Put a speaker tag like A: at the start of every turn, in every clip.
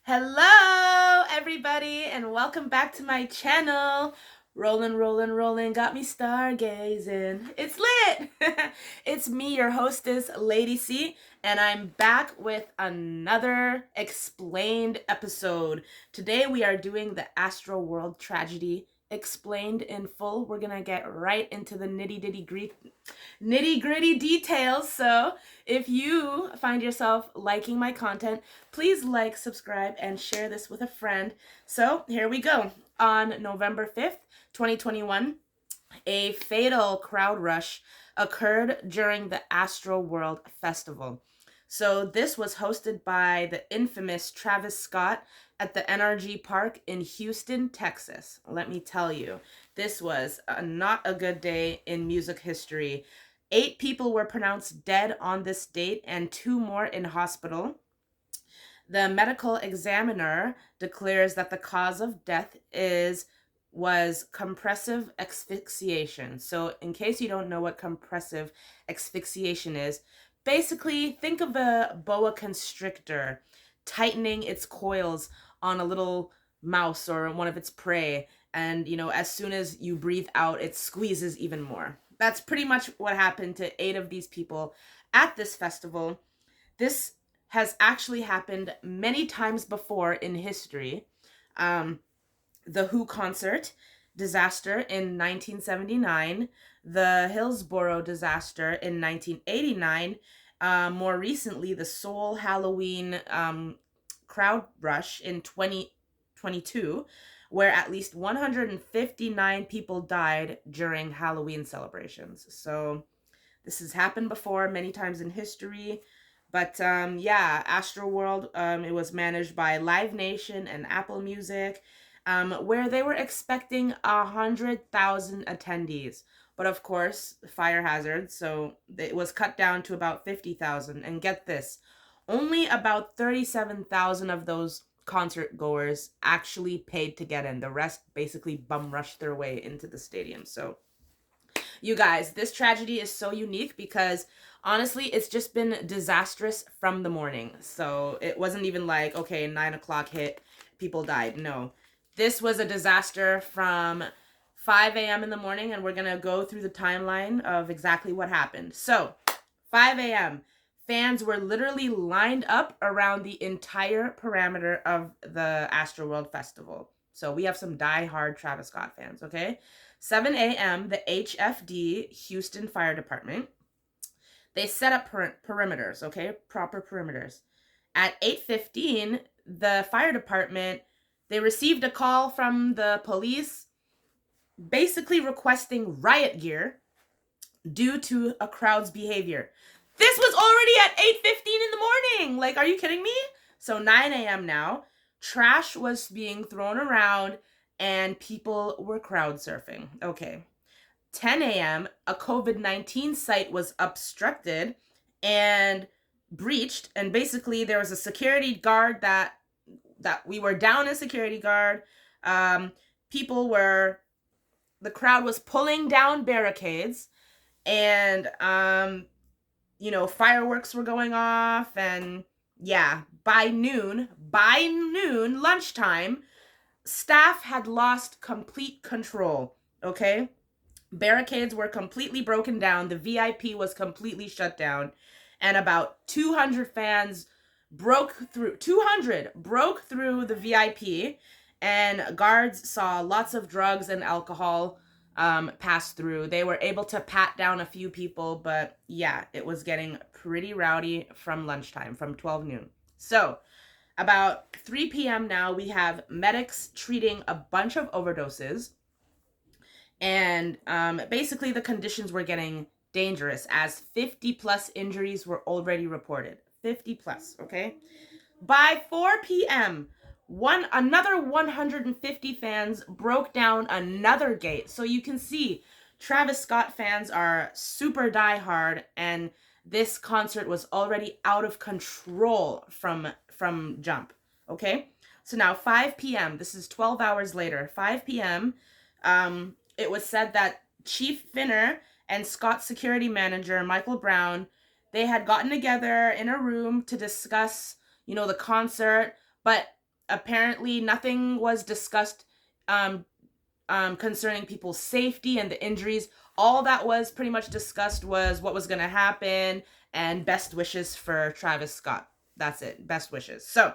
A: Hello, everybody, and welcome back to my channel. Rolling, got me stargazing. It's lit! It's me, your hostess, Lady C, and I'm back with another explained episode. Today we are doing the ASTROWORLD tragedy explained in full. We're gonna get right into the nitty gritty details. So if you find yourself liking my content, please like, subscribe, and share this with a friend. So here we go. On November 5th, 2021, a fatal crowd rush occurred during the ASTROWORLD Festival. So this was hosted by the infamous Travis Scott at the NRG Park in Houston, Texas. Let me tell you, this was not a good day in music history. 8 people were pronounced dead on this date and 2 more in hospital. The medical examiner declares that the cause of death was compressive asphyxiation. So, in case you don't know what compressive asphyxiation is, basically think of a boa constrictor tightening its coils on a little mouse or one of its prey, and as soon as you breathe out, it squeezes even more. That's pretty much what happened to 8 of these people at this festival. This has actually happened many times before in history. The Who concert disaster in 1979, the Hillsborough disaster in 1989, more recently, the Seoul Halloween crowd rush in 2022, where at least 159 people died during Halloween celebrations. So this has happened before many times in history. But yeah, AstroWorld, it was managed by Live Nation and Apple Music, where they were expecting 100,000 attendees. But of course, fire hazard, so it was cut down to about 50,000. And get this, only about 37,000 of those concert goers actually paid to get in. The rest basically bum rushed their way into the stadium. So you guys, this tragedy is so unique because honestly, it's just been disastrous from the morning. So it wasn't even like, okay, 9 o'clock hit, people died. No, this was a disaster from 5 a.m. in the morning, and we're going to go through the timeline of exactly what happened. So 5 a.m., fans were literally lined up around the entire perimeter of the Astroworld Festival. So we have some die-hard Travis Scott fans, okay? 7 a.m., the HFD, Houston Fire Department, they set up perimeters, okay? Proper perimeters. At 8:15, the fire department, they received a call from the police basically requesting riot gear due to a crowd's behavior. This was already at 8:15 in the morning. Like, are you kidding me? So 9 a.m. now, trash was being thrown around and people were crowd surfing. Okay. 10 a.m., a COVID-19 site was obstructed and breached. And basically, there was a security guard that we were down a security guard. The crowd was pulling down barricades, and fireworks were going off, and yeah, by noon, lunchtime, staff had lost complete control, okay? Barricades were completely broken down, the VIP was completely shut down, and about 200 fans broke through the VIP, and guards saw lots of drugs and alcohol pass through. They were able to pat down a few people, but yeah, it was getting pretty rowdy from lunchtime, from 12 noon. So about 3 p.m. now, we have medics treating a bunch of overdoses, and basically the conditions were getting dangerous as 50 plus injuries were already reported. 50 plus, okay? By 4 p.m., another 150 fans broke down another gate. So you can see Travis Scott fans are super diehard, and this concert was already out of control from jump. Okay? So now 5 p.m., this is 12 hours later, 5 p.m., it was said that Chief Finner and Scott's security manager, Michael Brown, they had gotten together in a room to discuss, the concert, but apparently nothing was discussed um, concerning people's safety and the injuries. All that was pretty much discussed was what was going to happen and best wishes for Travis Scott. That's it. Best wishes. So,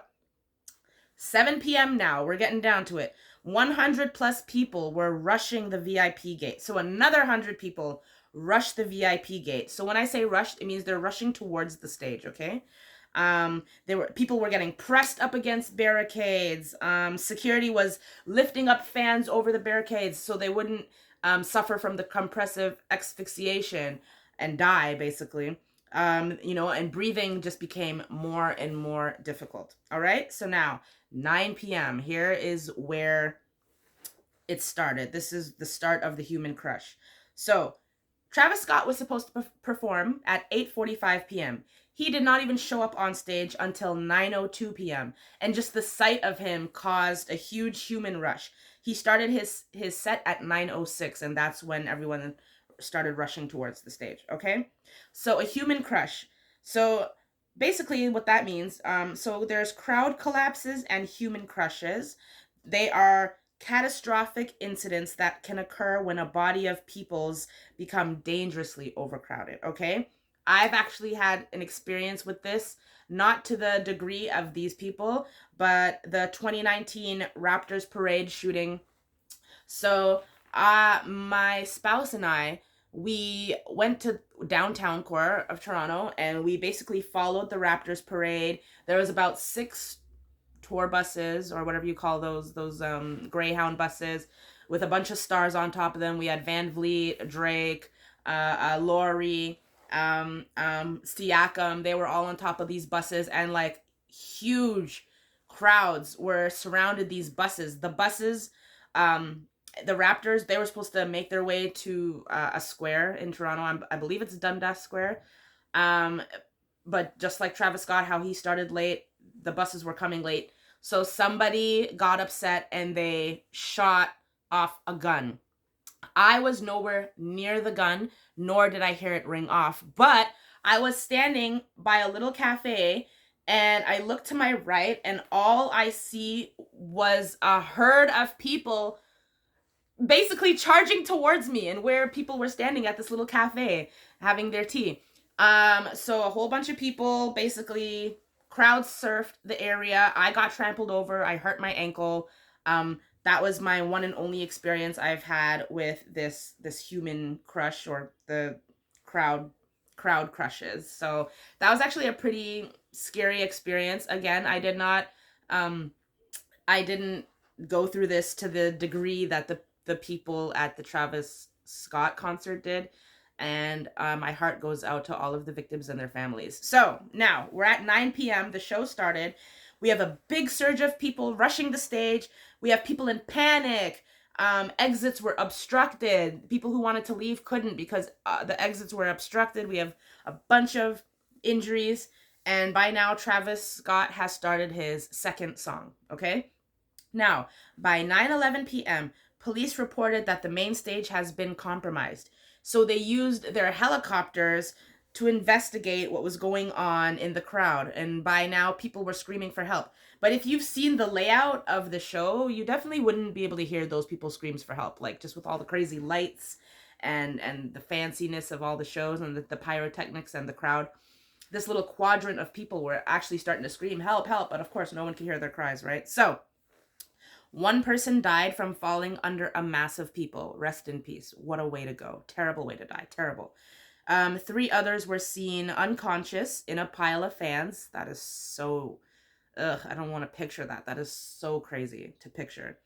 A: 7 p.m. now. We're getting down to it. 100 plus people were rushing the VIP gate. So, another 100 people rushed the VIP gate. So, when I say rushed, it means they're rushing towards the stage, okay? People were getting pressed up against barricades. Security was lifting up fans over the barricades so they wouldn't suffer from the compressive asphyxiation and die, basically. And breathing just became more and more difficult. All right, so now 9 p.m. Here is where it started. This is the start of the human crush. So Travis Scott was supposed to perform at 8:45 p.m. He did not even show up on stage until 9:02 p.m. And just the sight of him caused a huge human rush. He started his set at 9:06, and that's when everyone started rushing towards the stage, okay? So a human crush. So basically what that means, so there's crowd collapses and human crushes. They are catastrophic incidents that can occur when a body of peoples become dangerously overcrowded, okay? I've actually had an experience with this, not to the degree of these people, but the 2019 Raptors parade shooting. So, my spouse and I, we went to downtown core of Toronto and we basically followed the Raptors parade. There was about 6 tour buses or whatever you call those Greyhound buses with a bunch of stars on top of them. We had Van Vliet, Drake, Laurie, Siakam. They were all on top of these buses, and like huge crowds were surrounded these buses. The buses, the Raptors, they were supposed to make their way to a square in Toronto. I believe it's Dundas Square. But just like Travis Scott, how he started late, the buses were coming late. So somebody got upset and they shot off a gun. I was nowhere near the gun, nor did I hear it ring off. But I was standing by a little cafe and I looked to my right and all I see was a herd of people basically charging towards me and where people were standing at this little cafe having their tea. So a whole bunch of people basically crowd surfed the area. I got trampled over. I hurt my ankle. That was my one and only experience I've had with this human crush or the crowd crushes. So that was actually a pretty scary experience. Again, I didn't go through this to the degree that the people at the Travis Scott concert did. And my heart goes out to all of the victims and their families. So now we're at 9 p.m. The show started. We have a big surge of people rushing the stage. We have people in panic. Exits were obstructed. People who wanted to leave couldn't because the exits were obstructed. We have a bunch of injuries. And by now, Travis Scott has started his second song, okay? Now, by 9:11 p.m., police reported that the main stage has been compromised. So they used their helicopters to investigate what was going on in the crowd. And by now, people were screaming for help. But if you've seen the layout of the show, you definitely wouldn't be able to hear those people's screams for help. Like, just with all the crazy lights and the fanciness of all the shows and the pyrotechnics and the crowd, this little quadrant of people were actually starting to scream, help, help. But of course, no one could hear their cries, right? So one person died from falling under a mass of people. Rest in peace. What a way to go. Terrible way to die. Terrible. 3 others were seen unconscious in a pile of fans. That is so... I don't want to picture that. That is so crazy to picture.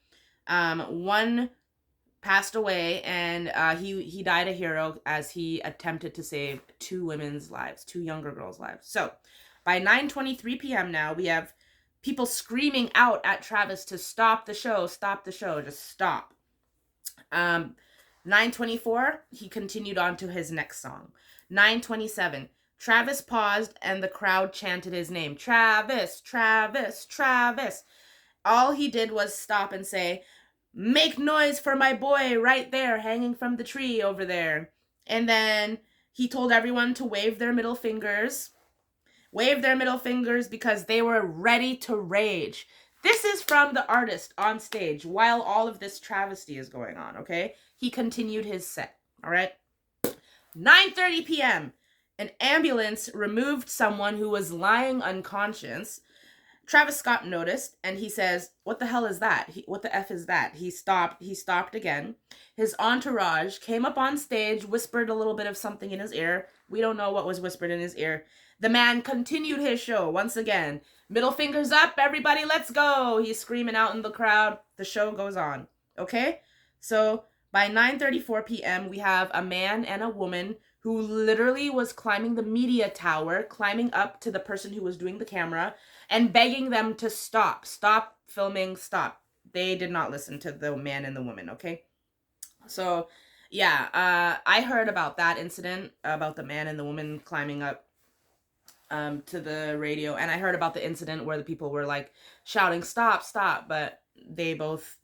A: One passed away, and he died a hero as he attempted to save 2 women's lives, 2 younger girls' lives. So, by 9:23 p.m. now, we have people screaming out at Travis to stop the show, just stop. 9:24, he continued on to his next song. 9:27, Travis paused and the crowd chanted his name. Travis, Travis, Travis. All he did was stop and say, make noise for my boy right there, hanging from the tree over there. And then he told everyone to wave their middle fingers because they were ready to rage. This is from the artist on stage while all of this travesty is going on, okay? He continued his set, all right? 9:30 p.m. An ambulance removed someone who was lying unconscious. Travis Scott noticed, and he says, "What the hell is that? What the F is that?" He stopped again. His entourage came up on stage, whispered a little bit of something in his ear. We don't know what was whispered in his ear. The man continued his show once again. Middle fingers up, everybody, let's go. He's screaming out in the crowd. The show goes on. Okay? So by 9:34 p.m., we have a man and a woman who literally was climbing the media tower, climbing up to the person who was doing the camera and begging them to stop filming, stop. They did not listen to the man and the woman, okay? So, yeah, I heard about that incident, about the man and the woman climbing up to the radio, and I heard about the incident where the people were like shouting, stop, stop, but they both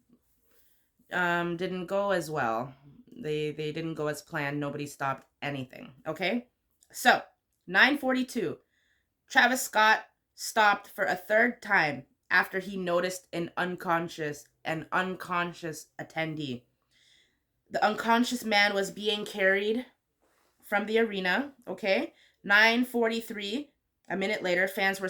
A: didn't go as well. They didn't go as planned. Nobody stopped anything, okay? So, 9:42, Travis Scott stopped for a third time after he noticed an unconscious attendee. The unconscious man was being carried from the arena, okay? 9:43, a minute later, fans were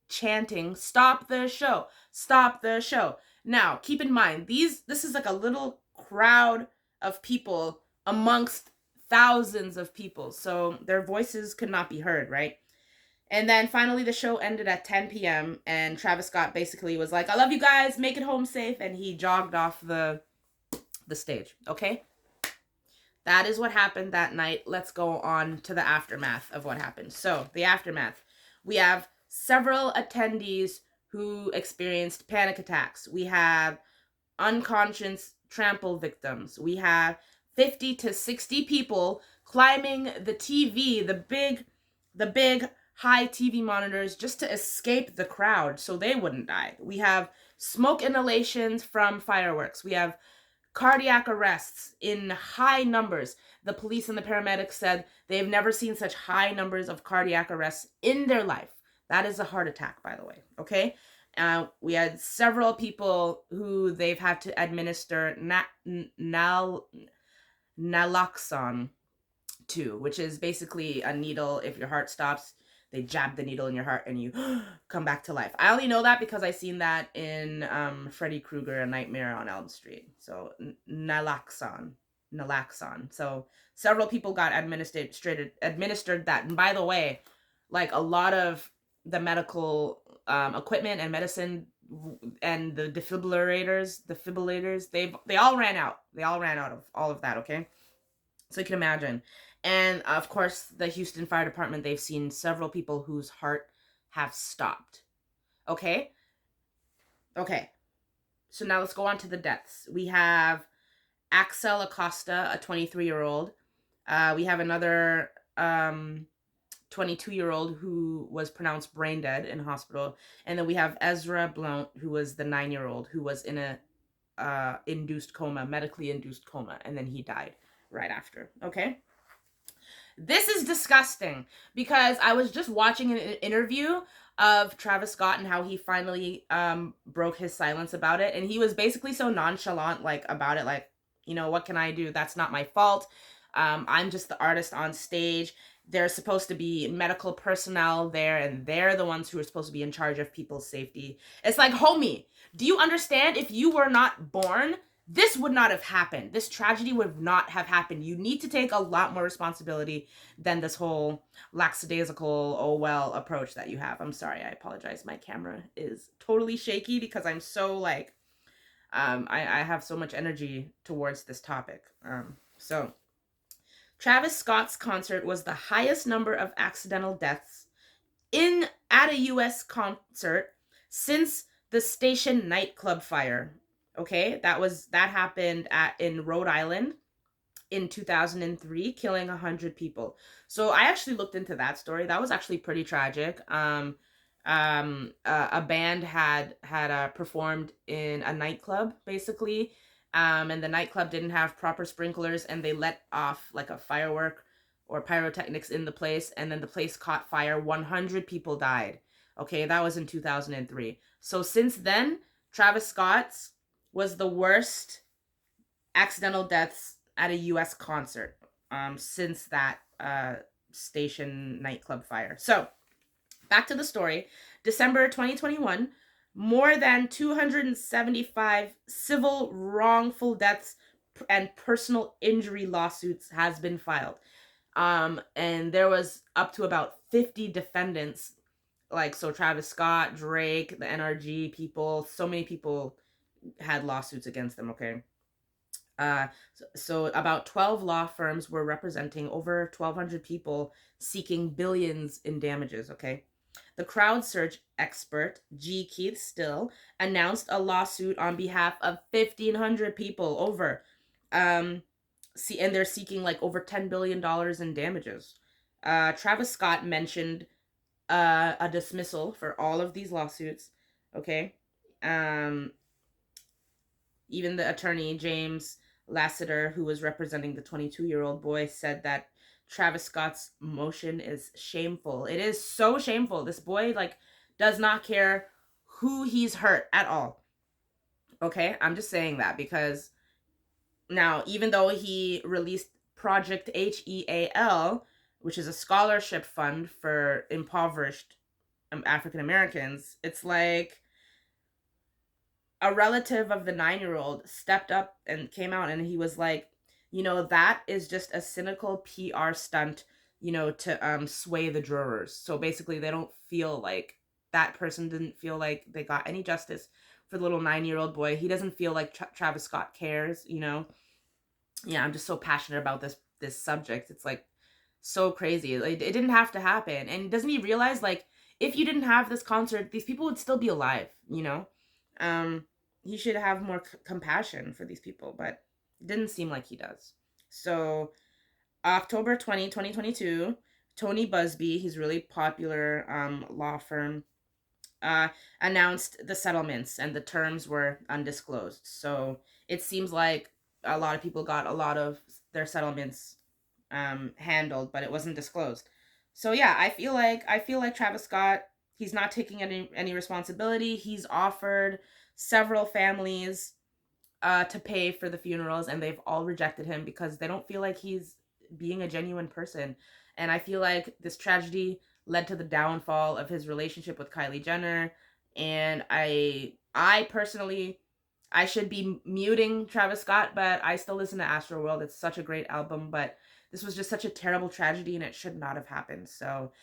A: chanting, "Stop the show. Stop the show." Now, keep in mind, this is like a little crowd of people amongst thousands of people. So their voices could not be heard, right? And then finally the show ended at 10 p.m. and Travis Scott basically was like, "I love you guys, make it home safe," and he jogged off the stage, okay? That is what happened that night. Let's go on to the aftermath of what happened. So, the aftermath. We have several attendees who experienced panic attacks. We have unconscious trample victims. We have 50 to 60 people climbing the TV, the big high TV monitors just to escape the crowd so they wouldn't die. We have smoke inhalations from fireworks. We have cardiac arrests in high numbers. The police and the paramedics said they've never seen such high numbers of cardiac arrests in their life. That is a heart attack, by the way, okay? We had several people who they've had to administer naloxone to, which is basically a needle. If your heart stops, they jab the needle in your heart and you come back to life. I only know that because I seen that in Freddy Krueger, A Nightmare on Elm Street. So naloxone. So several people got administered that. And by the way, like a lot of the medical equipment and medicine and the defibrillators, they all ran out. They all ran out of all of that, okay? So you can imagine. And of course, the Houston Fire Department, they've seen several people whose heart have stopped. Okay? Okay. So now let's go on to the deaths. We have Axel Acosta, a 23-year-old. We have another 22-year-old who was pronounced brain dead in hospital. And then we have Ezra Blount, who was the 9-year-old who was in a medically induced coma. And then he died right after. Okay? This is disgusting because I was just watching an interview of Travis Scott and how he finally broke his silence about it. And he was basically so nonchalant about it. Like, you know, what can I do? That's not my fault. I'm just the artist on stage. There's supposed to be medical personnel there, and they're the ones who are supposed to be in charge of people's safety. It's like, homie, do you understand? If you were not born, this would not have happened. This tragedy would not have happened. You need to take a lot more responsibility than this whole lackadaisical, oh well approach that you have. I'm sorry, I apologize. My camera is totally shaky because I'm so I have so much energy towards this topic. So Travis Scott's concert was the highest number of accidental deaths at a US concert since the Station nightclub fire. Okay, that happened in Rhode Island in 2003, killing 100 people. So I actually looked into that story. That was actually pretty tragic. A band had performed in a nightclub, basically, and the nightclub didn't have proper sprinklers, and they let off like a firework or pyrotechnics in the place, and then the place caught fire. 100 people died. Okay, that was in 2003. So since then, Travis Scott's was the worst accidental deaths at a US concert since that station nightclub fire. So, back to the story. December 2021, more than 275 civil wrongful deaths and personal injury lawsuits has been filed. And there was up to about 50 defendants, like, so Travis Scott, Drake, the NRG people, so many people had lawsuits against them, okay? So about 12 law firms were representing over 1,200 people seeking billions in damages, okay? The crowd search expert, G. Keith Still, announced a lawsuit on behalf of 1,500 people over. And they're seeking like over $10 billion in damages. Travis Scott mentioned a dismissal for all of these lawsuits, okay? Um, Even the attorney, James Lassiter, who was representing the 22-year-old boy, said that Travis Scott's motion is shameful. It is so shameful. This boy, like, does not care who he's hurt at all. Okay? I'm just saying that because now, even though he released Project HEAL, which is a scholarship fund for impoverished African Americans, it's like a relative of the 9-year-old stepped up and came out and he was like, that is just a cynical PR stunt, to sway the jurors. So basically they don't feel like that person didn't feel like they got any justice for the little 9-year-old boy. He doesn't feel like Travis Scott cares, Yeah, I'm just so passionate about this subject. It's like so crazy. Like, it didn't have to happen. And doesn't he realize, like, if you didn't have this concert, these people would still be alive, Um, he should have more compassion for these people, but it didn't seem like he does. So, October 2022, Tony Busby, he's really popular law firm, announced the settlements, and the terms were undisclosed. So, it seems like a lot of people got a lot of their settlements handled, but it wasn't disclosed. So yeah, I feel like Travis Scott, he's not taking any responsibility. He's offered several families to pay for the funerals, and they've all rejected him because they don't feel like he's being a genuine person. And I feel like this tragedy led to the downfall of his relationship with Kylie Jenner. And I personally, I should be muting Travis Scott, but I still listen to ASTROWORLD. It's such a great album, but this was just such a terrible tragedy and it should not have happened. So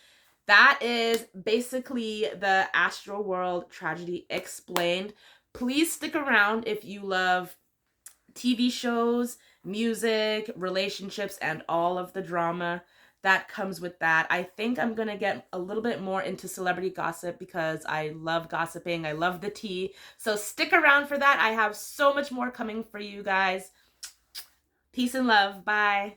A: that is basically the ASTROWORLD tragedy explained. Please stick around if you love TV shows, music, relationships, and all of the drama that comes with that. I think I'm going to get a little bit more into celebrity gossip because I love gossiping. I love the tea. So stick around for that. I have so much more coming for you guys. Peace and love. Bye.